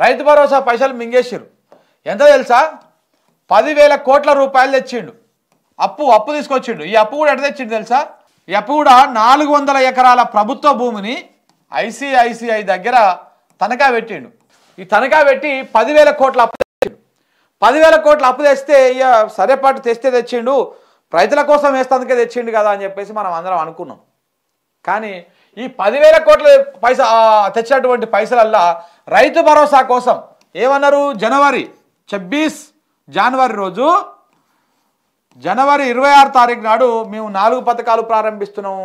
రైతు భరోసా పైసలు మింగేసిరు. ఎంత తెలుసా? 10,000 కోట్ల రూపాయలు తెచ్చిండు. అప్పు తీసుకొచ్చిండు. ఈ అప్పు కూడా ఎట్లా తెచ్చిండు తెలుసా? ఈ అప్పు కూడా 400 ఎకరాల ప్రభుత్వ భూమిని ఐసిఐసిఐ దగ్గర తనఖా పెట్టిండు. ఈ తనఖా పెట్టి 10,000 కోట్ల అప్పు తెచ్చిండు. 10,000 కోట్ల అప్పు తెస్తే ఇక సరేపాటు తెచ్చిండు, రైతుల కోసం వేస్తందుకే తెచ్చిండు కదా అని చెప్పేసి మనం అందరం అనుకున్నాం. కానీ ఈ 10,000 కోట్ల తెచ్చినటువంటి పైసలల్లా రైతు భరోసా కోసం ఏమన్నారు? జనవరి 26 రోజు జనవరి 26 తారీఖు నాడు మేము 4 పథకాలు ప్రారంభిస్తున్నాం,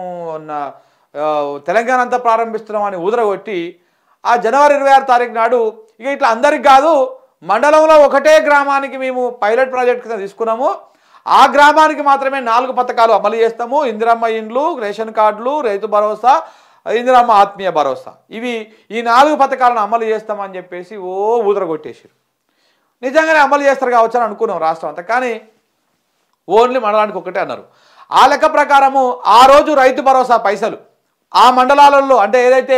తెలంగాణ అంతా ప్రారంభిస్తున్నాం అని ఊదరగొట్టి ఆ జనవరి 26 తారీఖు నాడు ఇక ఇట్లా అందరికి కాదు, మండలంలో ఒకటే గ్రామానికి మేము పైలట్ ప్రాజెక్ట్ కింద తీసుకున్నాము, ఆ గ్రామానికి మాత్రమే 4 పథకాలు అమలు చేస్తాము. ఇందిరమ్మ ఇండ్లు, రేషన్ కార్డులు, రైతు భరోసా, ఇందిరమ్మ ఆత్మీయ భరోసా, ఈ 4 పథకాలను అమలు చేస్తామని చెప్పేసి ఊదరగొట్టేసారు. నిజంగానే అమలు చేస్తారు కావచ్చు అని అనుకున్నాం రాష్ట్రం అంతా. కానీ ఓన్లీ మండలానికి ఒకటే అన్నారు. ఆ లెక్క ప్రకారము ఆ రోజు రైతు భరోసా పైసలు ఆ మండలాలలో అంటే ఏదైతే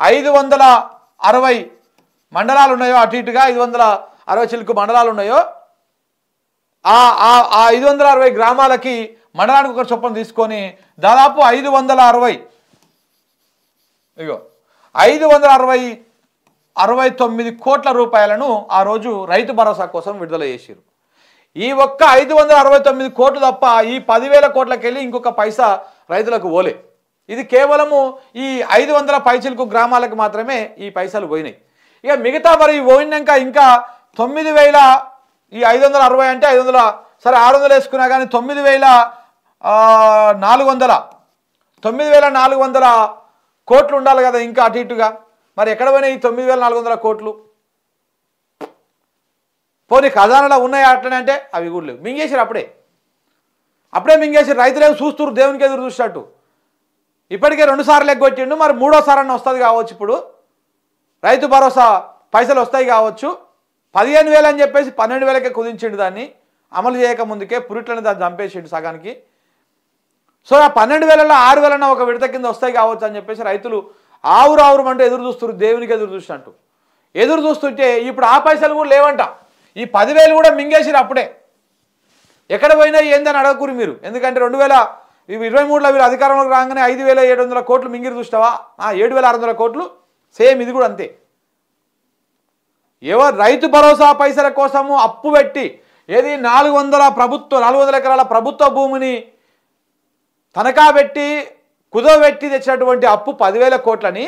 560 మండలాలు ఉన్నాయో, అటు ఇటుగా 560 చిలుకు మండలాలు ఉన్నాయో ఆ 560 గ్రామాలకి మండలానికి ఒక చొప్పున తీసుకొని దాదాపు 569 కోట్ల రూపాయలను ఆ రోజు రైతు భరోసా కోసం విడుదల చేశారు. ఈ ఒక్క 569 కోట్లు తప్ప ఈ 10,000 కోట్లకెళ్ళి ఇంకొక పైసా రైతులకు పోలే. ఇది కేవలము ఈ 500 పైచిలకు గ్రామాలకు మాత్రమే ఈ పైసలు పోయినాయి. ఇక మిగతా మరి పోయినాక ఇంకా 9,000 ఈ 560 అంటే 500 సరే 600 వేసుకున్నా కానీ 9,400 కోట్లు ఉండాలి కదా ఇంకా అటు ఇటుగా. మరి ఎక్కడ పోయినాయి ఈ 9,400 కోట్లు? పోనీ ఖజానాలో ఉన్నాయా అట్లనే అంటే అవి కూడా లేవు, మింగేసారు. అప్పుడే మింగేసారు. రైతులేమో చూస్తున్నారు దేవునికి ఎదురు చూసినట్టు. ఇప్పటికే 2 సార్లు ఎగ్గొట్టిండు, మరి 3వ సారన్న వస్తుంది కావచ్చు. ఇప్పుడు రైతు భరోసా పైసలు వస్తాయి కావచ్చు. 15,000 అని చెప్పేసి 12,000కే కుదించిండు. దాన్ని అమలు చేయక ముందుకే పురిట్లని దాన్ని చంపేసిండు సగానికి. సో ఆ 12,000లో 6,000 ఒక విడత కింద వస్తాయి కావచ్చు అని చెప్పేసి రైతులు ఆవురావురమంటే ఎదురు చూస్తున్నారు, దేవునికి ఎదురు చూసినట్టు ఎదురు చూస్తుంటే ఇప్పుడు ఆ పైసలు కూడా లేవంట. ఈ 10,000 కూడా మింగేసిరు. అప్పుడే ఎక్కడ పోయినా ఏందని అడగకూరు మీరు. ఎందుకంటే 2023లో వీళ్ళు అధికారంలోకి రాగానే 5,700 కోట్లు మింగిరి చూసినావా? 7,600 కోట్లు సేమ్ ఇది కూడా అంతే. రైతు భరోసా పైసల కోసము అప్పు పెట్టి ఏది 400 ఎకరాల ప్రభుత్వ భూమిని తనఖా పెట్టి కుదవబెట్టి తెచ్చినటువంటి అప్పు 10,000 కోట్లని,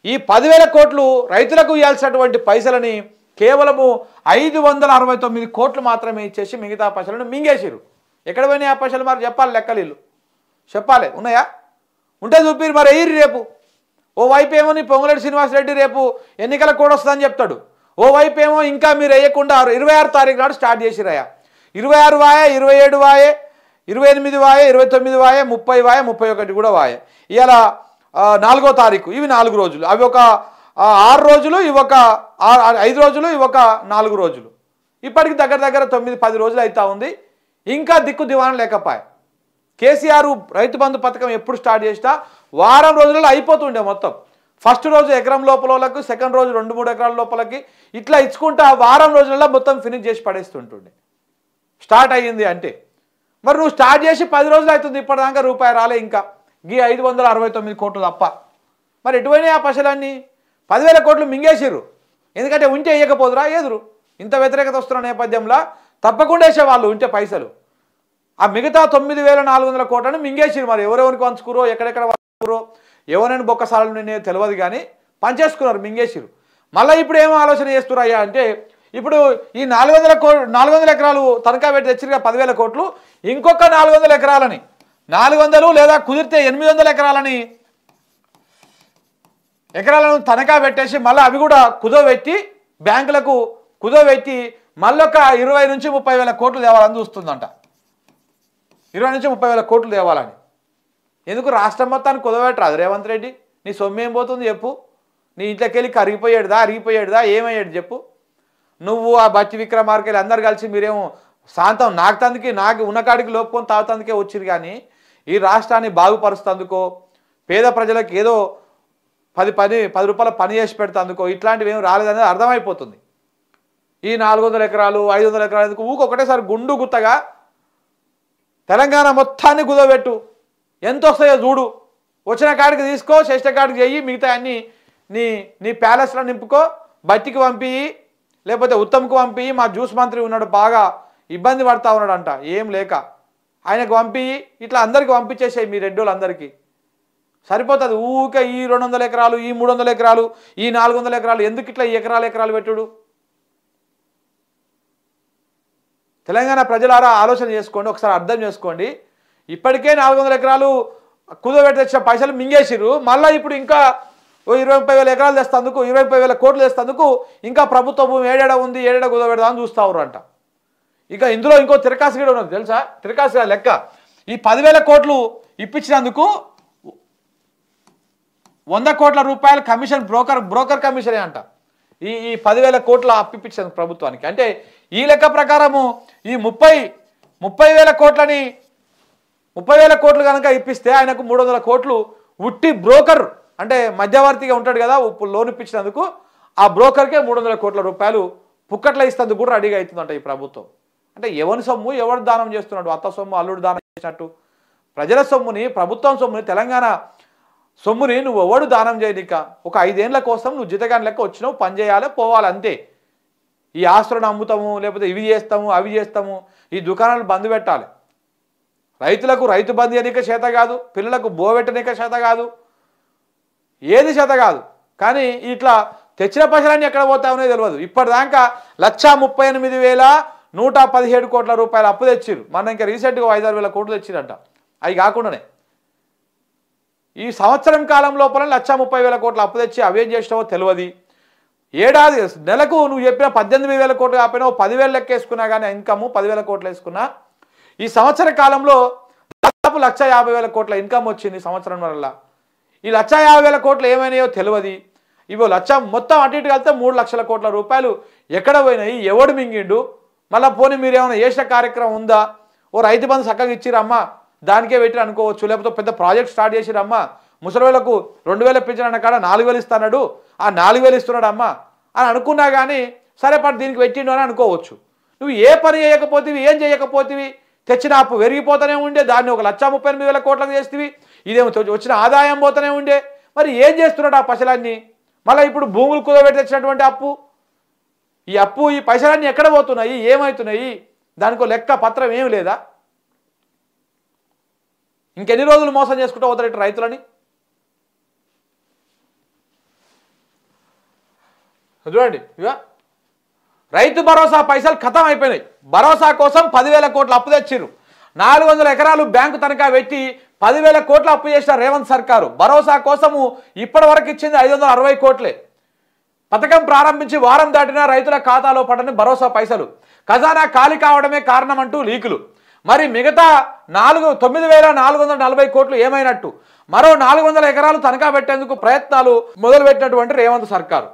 ఈ 10,000 కోట్లు రైతులకు ఇవ్వాల్సినటువంటి పైసలని కేవలము 569 కోట్లు మాత్రమే ఇచ్చేసి మిగతా పైసలను మింగేసిరు. ఎక్కడ పోయినాయి ఆ పైసలు? మరి చెప్పాలి, లెక్కలు చెప్పాలి. ఉన్నాయా? ఉంటే చూపిరు. మరి ఎయ్యి రేపు. ఓ వైపు ఏమో నీ పొంగులేటి శ్రీనివాసరెడ్డి రేపు ఎన్నికల కోడ్ వస్తుందని చెప్తాడు. ఓ వైపు ఏమో ఇంకా మీరు వేయకుండా 26 తారీఖు నాడు స్టార్ట్ చేసిరయ్యా. 26 వాయే, 27 వాయే, 28 వాయే, 29 వాయే, 30 వాయే, 31 కూడా వాయే. ఇలా 4వ తారీఖు. ఇవి 4 రోజులు. అవి ఒక 6 రోజులు, ఇవి ఒక 5 రోజులు, ఇవి ఒక 4 రోజులు. ఇప్పటికి దగ్గర 9-10 రోజులు అవుతా ఉంది. ఇంకా దిక్కు దివాణం లేకపోయా. కేసీఆర్ రైతు బంధు పథకం ఎప్పుడు స్టార్ట్ చేసినా వారం రోజులలో అయిపోతుండే మొత్తం. ఫస్ట్ రోజు ఎకరం లోపలకి, సెకండ్ రోజు 2-3 ఎకరాల లోపలకి ఇట్లా ఇచ్చుకుంటా వారం రోజులలో మొత్తం ఫినిష్ చేసి పడేస్తుంటుండే స్టార్ట్ అయ్యింది అంటే. మరి నువ్వు స్టార్ట్ చేసి 10 రోజులు అవుతుంది, ఇప్పటిదాకా రూపాయి రాలే. ఇంకా ఈ 569 కోట్లు తప్ప. మరి ఎటువైనాయి ఆ పైసలన్నీ? 10,000 కోట్లు మింగేసిర్రు. ఎందుకంటే ఉంటే వేయకపోదురా ఎదురు. ఇంత వ్యతిరేకత వస్తున్న నేపథ్యంలో తప్పకుండా వేసేవాళ్ళు ఉంటే పైసలు. ఆ మిగతా 9,400 కోట్లను మింగేసిరు. మరి ఎవరెవరికి పంచుకురో, ఎక్కడెక్కడ పంచుకురో, ఎవరైనా బొక్కసాలను నేను తెలియదు కానీ పంచేసుకున్నారు, మింగేసిరు. మళ్ళీ ఇప్పుడు ఏమో ఆలోచన చేస్తున్నారయ్యా అంటే ఇప్పుడు ఈ 400 ఎకరాలు తనఖా పెట్టి తెచ్చిరుగా 10,000 కోట్లు, ఇంకొక 400 ఎకరాలని 400 లేదా కుదిరితే 800 ఎకరాలను తనఖా పెట్టేసి మళ్ళీ అవి కూడా కుదోబెట్టి బ్యాంకులకు కుదోబెట్టి మళ్ళొక 20 నుంచి 30 వేల కోట్లు తేవాలని చూస్తుందంట. 20 నుంచి 30 వేల కోట్లు తేవాలని. ఎందుకు రాష్ట్రం మొత్తాన్ని కుదబెట్టరాదు రేవంత్ రెడ్డి? నీ సొమ్మేం పోతుంది చెప్పు? నీ ఇంట్లోకి వెళ్ళి అరిగిపోయాడుదా ఏమయ్యాడు చెప్పు? నువ్వు ఆ బట్టి విక్రమార్కెళ్ళి అందరు కలిసి మీరేమో శాంతం నాకు ఉన్నకాడికి లోపుకొని తాగుతందుకే వచ్చిరు. కానీ ఈ రాష్ట్రాన్ని బాగుపరుస్తందుకో పేద ప్రజలకు ఏదో 10 రూపాయల పని చేసి పెడతా అందుకో ఇట్లాంటివి ఏమి రాలేదనేది అర్థమైపోతుంది. ఈ 400 ఎకరాలు 500 ఎకరాలు ఎందుకు ఒకటేసారి గుండు గుత్తగా తెలంగాణ మొత్తాన్ని కుదోబెట్టు, ఎంత వస్తాయో చూడు, వచ్చిన కాడికి తీసుకో, చేసిన కాడికి చెయ్యి, మిగతా అన్నీ నీ ప్యాలెస్లో నింపుకో, బట్టికి పంపి లేకపోతే ఉత్తమ్కి పంపి. మా జ్యూస్ మంత్రి ఉన్నాడు, బాగా ఇబ్బంది పడతా ఉన్నాడంట ఏం లేక, ఆయనకు పంపి ఇట్లా అందరికి పంపించేసాయి మీ రెడ్డోళ్ళు అందరికీ సరిపోతుంది. ఊకే ఈ 200 ఎకరాలు, ఈ 300 ఎకరాలు, ఈ 400 ఎకరాలు ఎందుకు ఇట్లా ఈ ఎకరాలు పెట్టుడు? తెలంగాణ ప్రజలారా ఆలోచన చేసుకోండి, ఒకసారి అర్థం చేసుకోండి. ఇప్పటికే 400 ఎకరాలు కుదోబెట్టి తెచ్చిన పైసలు మింగేసిరు, మళ్ళీ ఇప్పుడు ఇంకా 20,000 ఎకరాలు తెస్తందుకు 20,000 కోట్లు తెస్తందుకు ఇంకా ప్రభుత్వ భూమి ఏడేడ ఉంది, ఏడేడ కుదోబెడదామని చూస్తావు అంట. ఇక ఇందులో ఇంకో తిరకాసు కూడా ఉన్నది తెలుసా? తిరకాసు లెక్క ఈ 10,000 కోట్లు ఇప్పించినందుకు 100 కోట్ల రూపాయల కమిషన్ బ్రోకర్ కమిషనే అంట. ఈ 10,000 కోట్ల అప్పిప్పించాను ప్రభుత్వానికి. అంటే ఈ లెక్క ప్రకారము ఈ 30,000 కోట్లని 30,000 కోట్లు కనుక ఇప్పిస్తే ఆయనకు 300 కోట్లు ఉట్టి బ్రోకర్ అంటే మధ్యవర్తిగా ఉంటాడు కదా, లోన్ ఇప్పించినందుకు ఆ బ్రోకర్కే 300 కోట్ల రూపాయలు పుక్కట్ల ఇస్తేందుకు కూడా రెడీగా అవుతుందంట ఈ ప్రభుత్వం. అంటే ఎవరి సొమ్ము ఎవరు దానం చేస్తున్నాడు? అత్త సొమ్ము అల్లుడు దానం చేసినట్టు ప్రజల సొమ్ముని, ప్రభుత్వం సొమ్ముని, తెలంగాణ సొమ్ముని నువ్వు ఎవడు దానం చేయనిక? ఒక 5 ఏళ్ల కోసం నువ్వు జీతగాని లెక్క వచ్చినావు, పని చేయాలి, పోవాలి అంతే. ఈ ఆస్తులను అమ్ముతాము, లేకపోతే ఇవి చేస్తాము, అవి చేస్తాము, ఈ దుకాణాలు బంద్ పెట్టాలి. రైతులకు రైతు బంద్ చేయనిక చేత కాదు, పిల్లలకు బోవెట్టనిక చేత కాదు, ఏది చేత కాదు. కానీ ఇట్లా తెచ్చిన పైసలన్నీ ఎక్కడ పోతామనే తెలియదు. ఇప్పటిదాకా 138,117 కోట్ల రూపాయలు అప్పు తెచ్చిరు. మన ఇంకా రీసెంట్గా 5-6 వేల కోట్లు తెచ్చిరంట. అవి కాకుండానే ఈ సంవత్సరం కాలం లోపల 130,000 కోట్ల అప్పు తెచ్చి అవేం చేసినావో తెలియదు. ఏడాది నెలకు నువ్వు చెప్పిన 18,000 కోట్లు కాకపోయినా 10,000 లెక్క వేసుకున్నా కానీ ఇన్కమ్ 10,000 కోట్లు వేసుకున్నా ఈ సంవత్సర కాలంలో దాదాపు 150,000 కోట్ల ఇన్కమ్ వచ్చింది సంవత్సరం వల్ల. ఈ 150,000 కోట్లు ఏమైనాయో తెలియదు. ఇవో మొత్తం అటు ఇటు కలిస్తే 3 లక్షల కోట్ల రూపాయలు ఎక్కడ పోయినాయి, ఎవడు మింగిండు? మళ్ళీ పోనీ మీరు ఏమైనా చేసిన కార్యక్రమం ఉందా? ఓ రైతు బంధు చక్కగా ఇచ్చిరమ్మా, దానికే పెట్టి అనుకోవచ్చు. లేకపోతే పెద్ద ప్రాజెక్ట్ స్టార్ట్ చేసిరమ్మా, ముసలివేలకు 2,000 పెంచిన అన్న కాడ 4,000 ఇస్తున్నాడు, ఆ 4,000 ఇస్తున్నాడు అమ్మా అని అనుకున్నా కానీ సరే పట్టు దీనికి పెట్టిండు అని అనుకోవచ్చు. నువ్వు ఏ పని చేయకపోతేవి, ఏం చేయకపోతేవి, తెచ్చిన అప్పు పెరిగిపోతూనే ఉండే, దాన్ని 1,38,000 కోట్లకు చేస్తేవి, ఇదేమో వచ్చిన ఆదాయం పోతూనే ఉండే. మరి ఏం చేస్తున్నాడు ఆ పైసలన్నీ? మళ్ళీ ఇప్పుడు భూములు కుదబెట్టి తెచ్చినటువంటి అప్పు, ఈ పైసలన్నీ ఎక్కడ పోతున్నాయి, ఏమవుతున్నాయి? దానికో లెక్క పత్రం ఏమి లేదా? ఇంకెన్ని రోజులు మోసం చేసుకుంటూ పోతారు ఇటు రైతులని? చూడండి, ఇక రైతు భరోసా పైసలు ఖతం అయిపోయినాయి. భరోసా కోసం 10,000 కోట్ల అప్పు తెచ్చిర్రు. 400 ఎకరాలు బ్యాంకు తనఖా పెట్టి 10,000 కోట్ల అప్పు చేసిన రేవంత్ సర్కారు భరోసా కోసము ఇప్పటి వరకు ఇచ్చింది 560 కోట్లే. పథకం ప్రారంభించి వారం దాటినా రైతుల ఖాతాలో పడని భరోసా పైసలు. ఖజానా ఖాళీ కావడమే కారణమంటూ లీకులు. మరి మిగతా 9,440 కోట్లు ఏమైనట్టు? మరో 400 ఎకరాలు తనఖా పెట్టేందుకు ప్రయత్నాలు మొదలుపెట్టినటువంటి రేవంత్ సర్కారు.